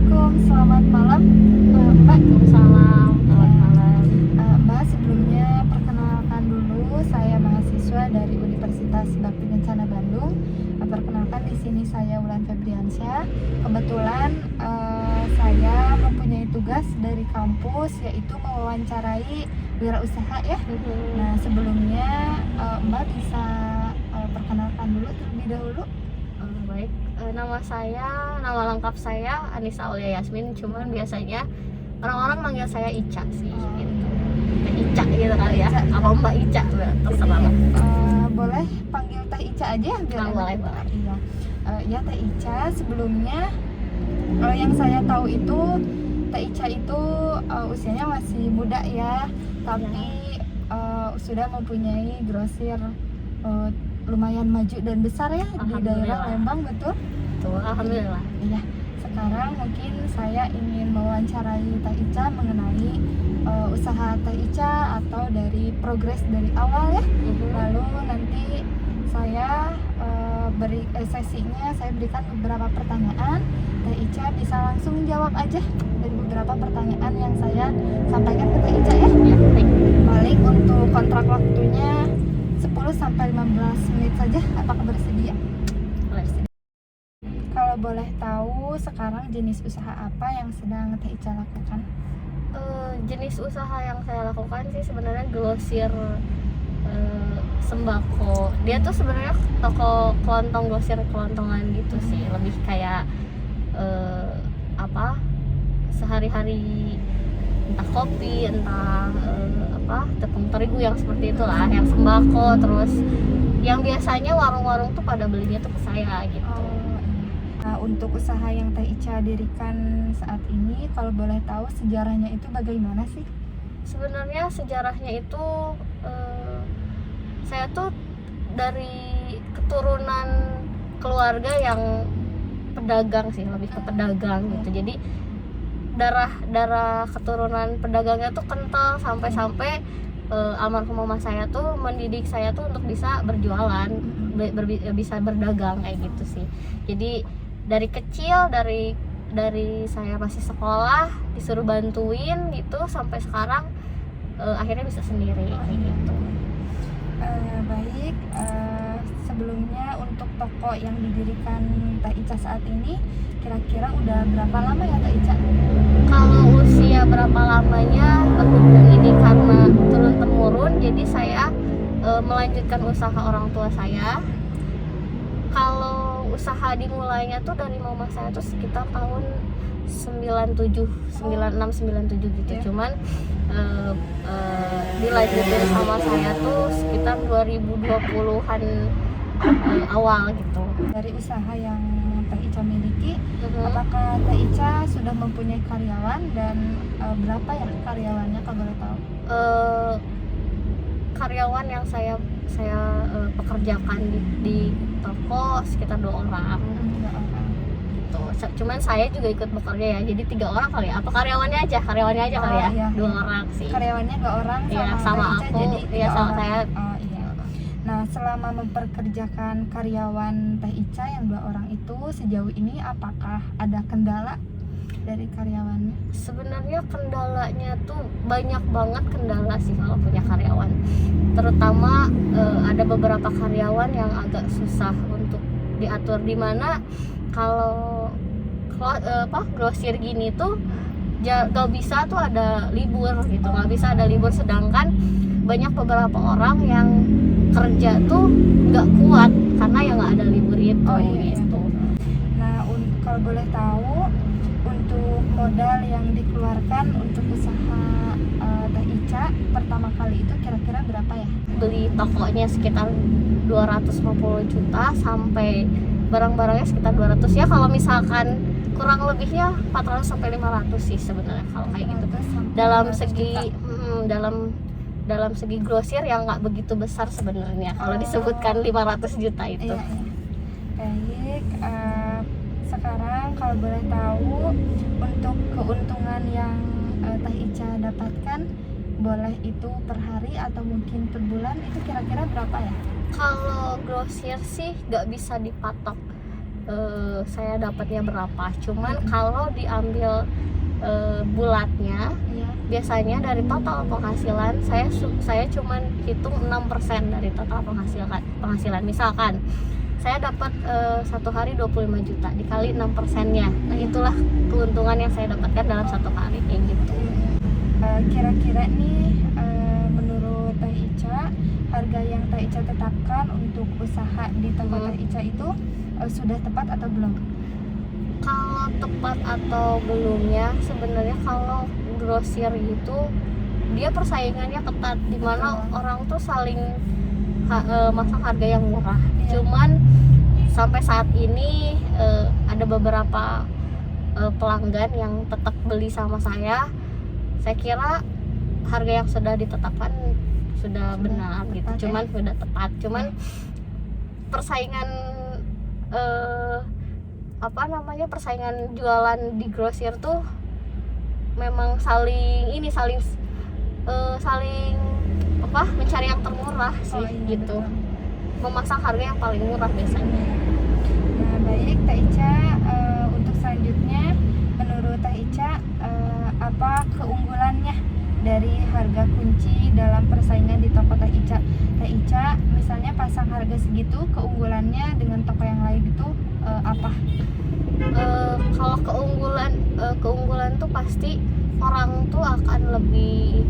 Assalamualaikum, selamat malam Mbak. Waalaikumsalam, selamat malam. Mbak, sebelumnya perkenalkan dulu, saya mahasiswa dari Universitas Bakti Kencana Bandung. Perkenalkan, di sini saya Wulan Febriansyah. Kebetulan saya mempunyai tugas dari kampus, yaitu mewawancarai wirausaha ya. Nah, sebelumnya Mbak bisa perkenalkan dulu terlebih dahulu. Baik, nama lengkap saya Anissa Aulia Yasmin, cuman biasanya orang-orang manggil saya Ica sih, gitu. Ica gitu kali ya, Ica. apa Mbak Ica, terserah lah. Boleh panggil Teh Ica aja biar enak. Boleh. Iya. Ya Teh Ica, sebelumnya yang saya tahu itu Teh Ica itu usianya masih muda ya, tapi sudah mempunyai grosir lumayan maju dan besar ya di daerah Lembang, betul? Tuh, alhamdulillah. Iya. Sekarang mungkin saya ingin mewawancarai Teh Ica mengenai usaha Teh Ica atau dari progres dari awal ya. Lalu nanti saya sesinya saya berikan beberapa pertanyaan. Teh Ica bisa langsung jawab aja dari beberapa pertanyaan yang saya sampaikan ke Teh Ica ya. Ya, baik. Paling untuk kontrak waktunya 10-15 menit saja. Apakah bersedia? Kalau boleh tahu sekarang jenis usaha apa yang sedang Teh Ica lakukan? Jenis usaha yang saya lakukan sih sebenarnya grosir sembako. Dia tuh sebenarnya toko kelontong, grosir kelontongan gitu sih, lebih kayak sehari-hari entah kopi, entah tepung terigu yang seperti itulah, yang sembako. Terus yang biasanya warung-warung tuh pada belinya tuh ke saya gitu. Nah, untuk usaha yang Teh Ica dirikan saat ini, kalau boleh tahu sejarahnya itu bagaimana sih? Sebenarnya sejarahnya itu saya tuh dari keturunan keluarga yang pedagang sih, lebih ke pedagang gitu. Jadi darah keturunan pedagangnya tuh kental, sampai almarhum mama saya tuh mendidik saya tuh untuk bisa berjualan, bisa berdagang kayak gitu sih. Jadi dari kecil, dari saya masih sekolah disuruh bantuin gitu, sampai sekarang akhirnya bisa sendiri kayak gitu. Baik, sebelumnya untuk toko yang didirikan Teh Ica saat ini kira-kira udah berapa lama ya Teh Ica? Kalau usia berapa lamanya, berhubung ini karena turun temurun, jadi saya melanjutkan usaha orang tua saya. Kalau usaha dimulainya tuh dari mama saya tuh sekitar tahun 96, 97 gitu. Cuman dilanjutin sama saya tuh sekitar 2020-an awal gitu. Dari usaha yang Teh Ica miliki, apakah Teh Ica sudah mempunyai karyawan dan berapa ya karyawannya kalau boleh tahu? Karyawan yang saya pekerjakan di toko sekitar 2 orang. Cuman saya juga ikut bekerja ya, jadi 3 orang kali ya. Apa karyawannya aja kali ya? Iya, 2 orang sih. Karyawannya 2 orang sama Teh Ica, aku, jadi 3 sama orang. saya. Iya. Nah, selama memperkerjakan karyawan Teh Ica yang 2 orang itu, sejauh ini apakah ada kendala dari karyawannya? Sebenarnya kendalanya tuh banyak banget kendala sih kalau punya karyawan. Terutama ada beberapa karyawan yang agak susah untuk diatur, dimana kalau grosir gini tuh gak bisa tuh ada libur gitu, gak bisa ada libur. Sedangkan banyak beberapa orang yang kerja tuh gak kuat karena yang gak ada libur itu. Gitu. Nah, kalau boleh tahu untuk modal yang dikeluarkan untuk usaha Teh Ica pertama kali itu kira-kira berapa ya? Beli tokonya sekitar 250 juta sampai barang-barangnya sekitar 200 ya. Kalau misalkan kurang lebihnya 400 sampai 500 sih sebenarnya kalau kayak gitu. Dalam segi grosir yang nggak begitu besar sebenarnya kalau disebutkan 500 juta itu. Iya. Baik, sekarang kalau boleh tahu untuk keuntungan yang Teh Ica dapatkan, boleh itu per hari atau mungkin per bulan, itu kira-kira berapa ya? Kalau grosir sih nggak bisa dipatok, saya dapatnya berapa. Cuman kalau diambil bulatnya, Iya. biasanya dari total penghasilan saya cuman hitung 6% dari total penghasilan. Misalkan saya dapat satu hari 25 juta dikali 6%-nya. Nah, itulah keuntungan yang saya dapatkan dalam satu hari kayak gitu. Kira-kira nih menurut Teh Ica, harga yang Teh Ica tetapkan untuk usaha di toko Teh Ica itu sudah tepat atau belum? Kalau tepat atau belumnya, sebenarnya kalau grosir itu dia persaingannya ketat, dimana orang tuh saling masang harga yang murah. Iya. Cuman sampai saat ini ada beberapa pelanggan yang tetap beli sama saya. Saya kira harga yang sudah ditetapkan sudah benar gitu, tepat, cuman sudah tepat. Cuman persaingan persaingan jualan di grosir tuh memang saling mencari yang termurah sih, gitu. Memasang harga yang paling murah biasanya. Nah, baik Teh Ica, untuk selanjutnya menurut Teh Ica apa keunggulannya dari harga kunci dalam persaingan di toko Teh Ica? Teh Ica misalnya pasang harga segitu, keunggulannya dengan toko yang lain itu apa? Kalau keunggulan tuh pasti orang tuh akan lebih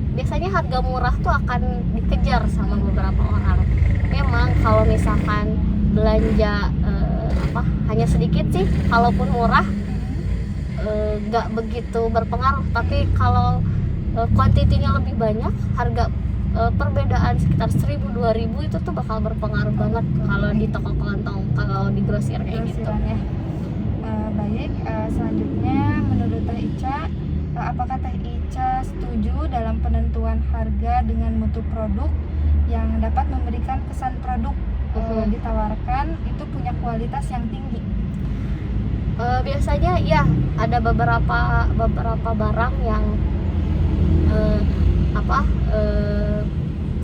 biasanya harga murah tuh akan dikejar sama beberapa orang. Memang kalau misalkan belanja hanya sedikit sih, kalaupun murah nggak begitu berpengaruh. Tapi kalau kuantitinya lebih banyak, harga perbedaan sekitar 1.000-2.000 itu tuh bakal berpengaruh banget kalau di toko kelontong, kalau di grosir kayak gitu. Ya. Baik, selanjutnya menurut Teh Ica, apakah Teh Ica setuju dalam penentuan harga dengan mutu produk yang dapat memberikan kesan produk ditawarkan itu punya kualitas yang tinggi? Biasanya ya ada beberapa barang yang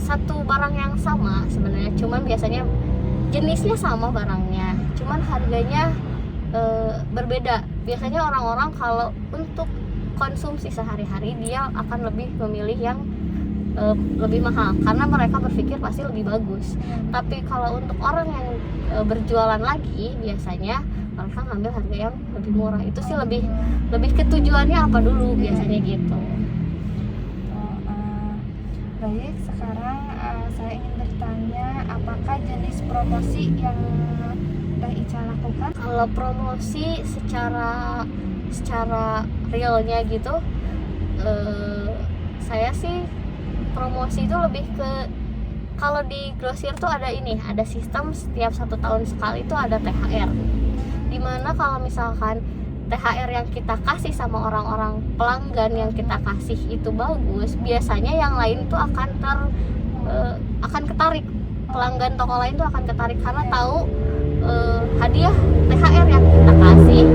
satu barang yang sama sebenarnya, cuman biasanya jenisnya sama barangnya, cuman harganya berbeda. Biasanya orang-orang kalau untuk konsumsi sehari-hari dia akan lebih memilih yang lebih mahal karena mereka berpikir pasti lebih bagus. Tapi kalau untuk orang yang berjualan lagi, biasanya mereka ngambil harga yang lebih murah. Itu sih lebih ke tujuannya apa dulu biasanya gitu. Baik, sekarang saya ingin bertanya, apakah jenis promosi yang Teh Ica lakukan? Kalau promosi secara realnya gitu, saya sih promosi itu lebih ke, kalau di grosir tuh ada sistem setiap 1 tahun sekali itu ada THR, dimana kalau misalkan THR yang kita kasih sama orang-orang pelanggan yang kita kasih itu bagus, biasanya yang lain tuh akan ketarik, pelanggan toko lain tuh akan ketarik karena tahu hadiah THR yang kita kasih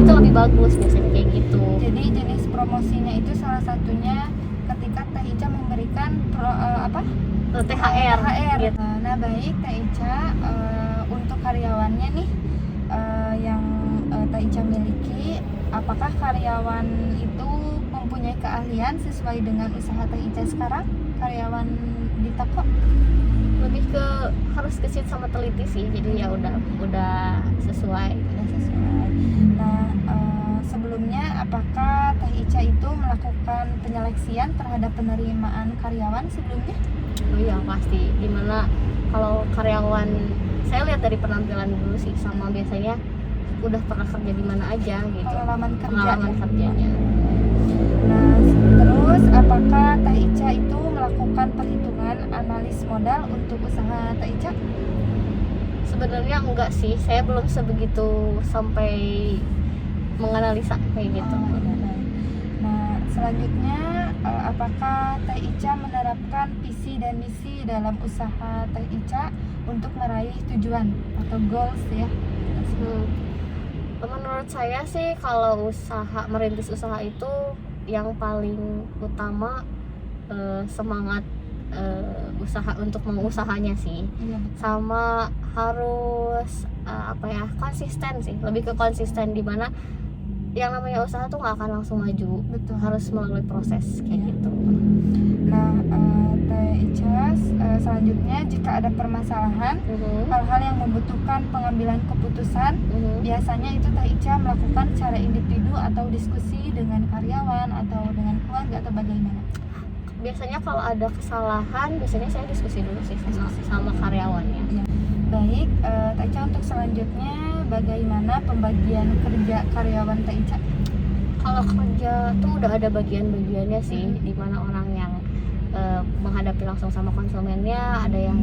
itu lebih bagus, biasanya kayak gitu. Jadi jenis promosinya itu salah satunya ketika Teh Ica memberikan THR. Gitu. Nah, baik Teh Ica, untuk karyawannya nih yang Teh Ica miliki, apakah karyawan itu mempunyai keahlian sesuai dengan usaha Teh Ica sekarang? Karyawan di toko Lebih ke harus kesit sama teliti sih, jadi ya udah sesuai. Nah, sebelumnya apakah Teh Ica itu melakukan penyeleksian terhadap penerimaan karyawan sebelumnya? Oh iya pasti, dimana kalau karyawan saya lihat dari penampilan dulu sih, sama biasanya udah pernah kerja di mana aja gitu, Pengalaman kerjanya. Nah, terus apakah Teh Ica itu melakukan perhitungan analis modal untuk usaha Teh Ica? Sebenarnya enggak sih, saya belum sebegitu sampai menganalisa kayak gitu. Nah, selanjutnya apakah Teh Ica menerapkan visi dan misi dalam usaha Teh Ica untuk meraih tujuan atau goals ya? Menurut saya sih kalau merintis usaha itu yang paling utama semangat usaha untuk mengusahanya sih, Iya betul. sama harus konsisten sih, lebih ke konsisten, dimana yang namanya usaha tuh nggak akan langsung maju, Betul. harus melalui proses kayak gitu. Nah, Teh Ica, selanjutnya jika ada permasalahan, hal-hal yang membutuhkan pengambilan keputusan, biasanya itu Teh Ica melakukan secara individu atau diskusi dengan karyawan atau dengan keluarga atau bagaimana? Biasanya kalau ada kesalahan, biasanya saya diskusi dulu sih sama karyawannya. Ya. Baik, Teh Ica, untuk selanjutnya bagaimana pembagian kerja karyawan Teh Ica? Kalau kerja tuh udah ada bagian-bagiannya sih, di mana orang yang menghadapi langsung sama konsumennya, ada yang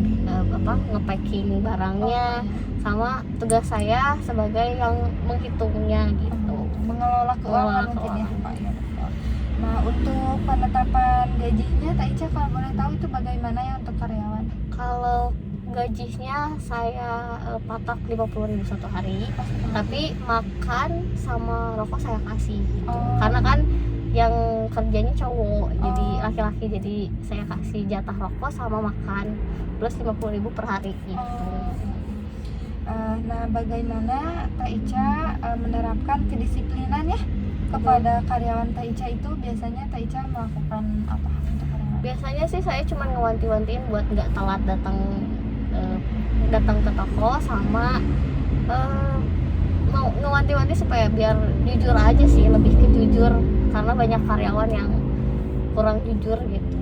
nge-packing barangnya, sama tugas saya sebagai yang menghitungnya gitu. Mengelola keuangan mungkin ya, Pak. Ya, betul. Nah, untuk penetapan gajinya Teh Ica kalau boleh tahu itu bagaimana ya untuk karyawan? Kalau gajinya saya patok 50.000 satu hari, tapi makan sama rokok saya kasih gitu. Karena kan yang kerjanya cowok, jadi laki-laki, jadi saya kasih jatah rokok sama makan plus 50.000 per hari gitu. Nah, bagaimana Teh Ica menerapkan kedisiplinan ya kepada karyawan Teh Ica itu? Biasanya Teh Ica melakukan apa untuk karyawan? Biasanya sih saya cuma ngewanti-wantiin buat nggak telat datang ke toko, sama mau ngewanti-wanti supaya biar jujur aja sih, lebih ke jujur, karena banyak karyawan yang kurang jujur gitu.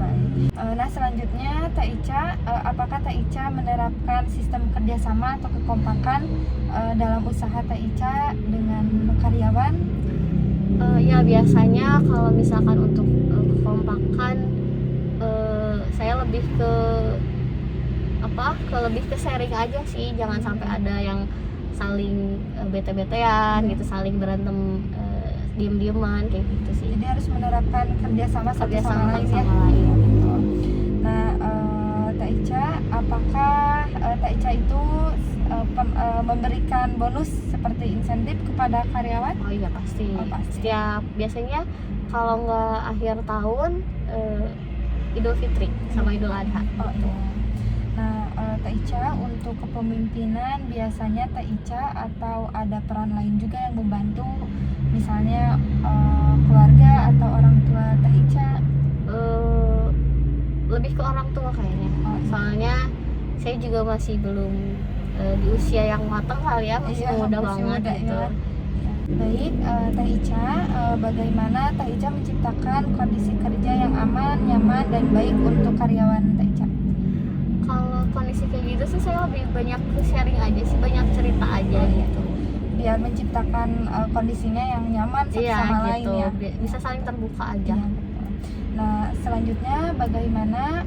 Baik. Nah, selanjutnya Teh Ica, apakah Teh Ica menerapkan sistem kerjasama atau kekompakan dalam usaha Teh Ica dengan karyawan? Ya biasanya kalau misalkan untuk kekompakan, saya lebih lebih ke sharing aja sih, jangan sampai ada yang saling bete-betean gitu, saling berantem diem-dieman kayak gitu sih. Jadi harus menerapkan kerjasama satu sama lain ya. Gitu. Nah, Teh Ica, apakah Teh Ica itu memberikan bonus seperti insentif kepada karyawan? Oh iya pasti. Pasti. Setiap biasanya kalau nggak akhir tahun, Idul Fitri sama Idul Adha. Iya. Nah, Teh Ica, untuk kepemimpinan biasanya Teh Ica atau ada peran lain juga yang membantu, misalnya keluarga atau orang tua Teh Ica? Lebih ke orang tua kayaknya. Soalnya saya juga masih belum di usia yang matang kali ya, masih muda banget gitu. Ya. Baik, Teh Ica, bagaimana Teh Ica menciptakan kondisi kerja yang aman, nyaman, dan baik untuk karyawan Teh Ica? Kalau kondisi kayak gitu sih saya lebih banyak ke sharing aja sih, banyak cerita aja gitu. Biar menciptakan kondisinya yang nyaman satu sama lain gitu. ya. Bisa saling terbuka aja. Ya, nah, selanjutnya bagaimana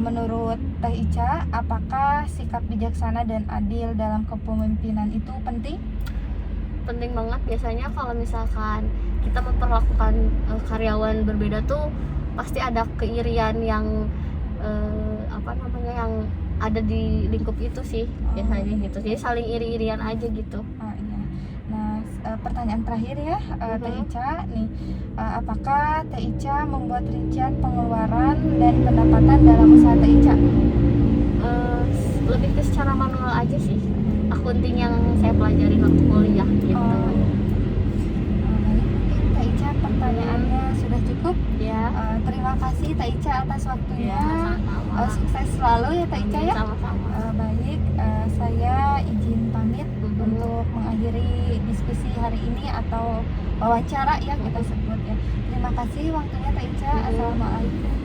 menurut Teh Ica, apakah sikap bijaksana dan adil dalam kepemimpinan itu penting? Penting banget. Biasanya kalau misalkan kita memperlakukan karyawan berbeda tuh pasti ada keirian yang yang ada di lingkup itu sih, biasanya gitu. Jadi saling iri-irian aja gitu. Iya. Nah, pertanyaan terakhir ya, Teh Ica nih, apakah Teh Ica membuat rincian pengeluaran dan pendapatan dalam usaha Teh Ica? Lebih ke secara manual aja sih, akunting yang saya pelajari waktu kuliah gitu. Baik, mungkin Teh Ica pertanyaannya sudah cukup Ya. Terima kasih Teh Ica atas waktunya. Sama-sama. Sukses selalu ya Teh Ica ya. Sama-sama. Baik, saya izin pamit untuk mengakhiri diskusi hari ini atau wawancara ya kita sebut ya. Terima kasih waktunya Teh Ica. Assalamualaikum.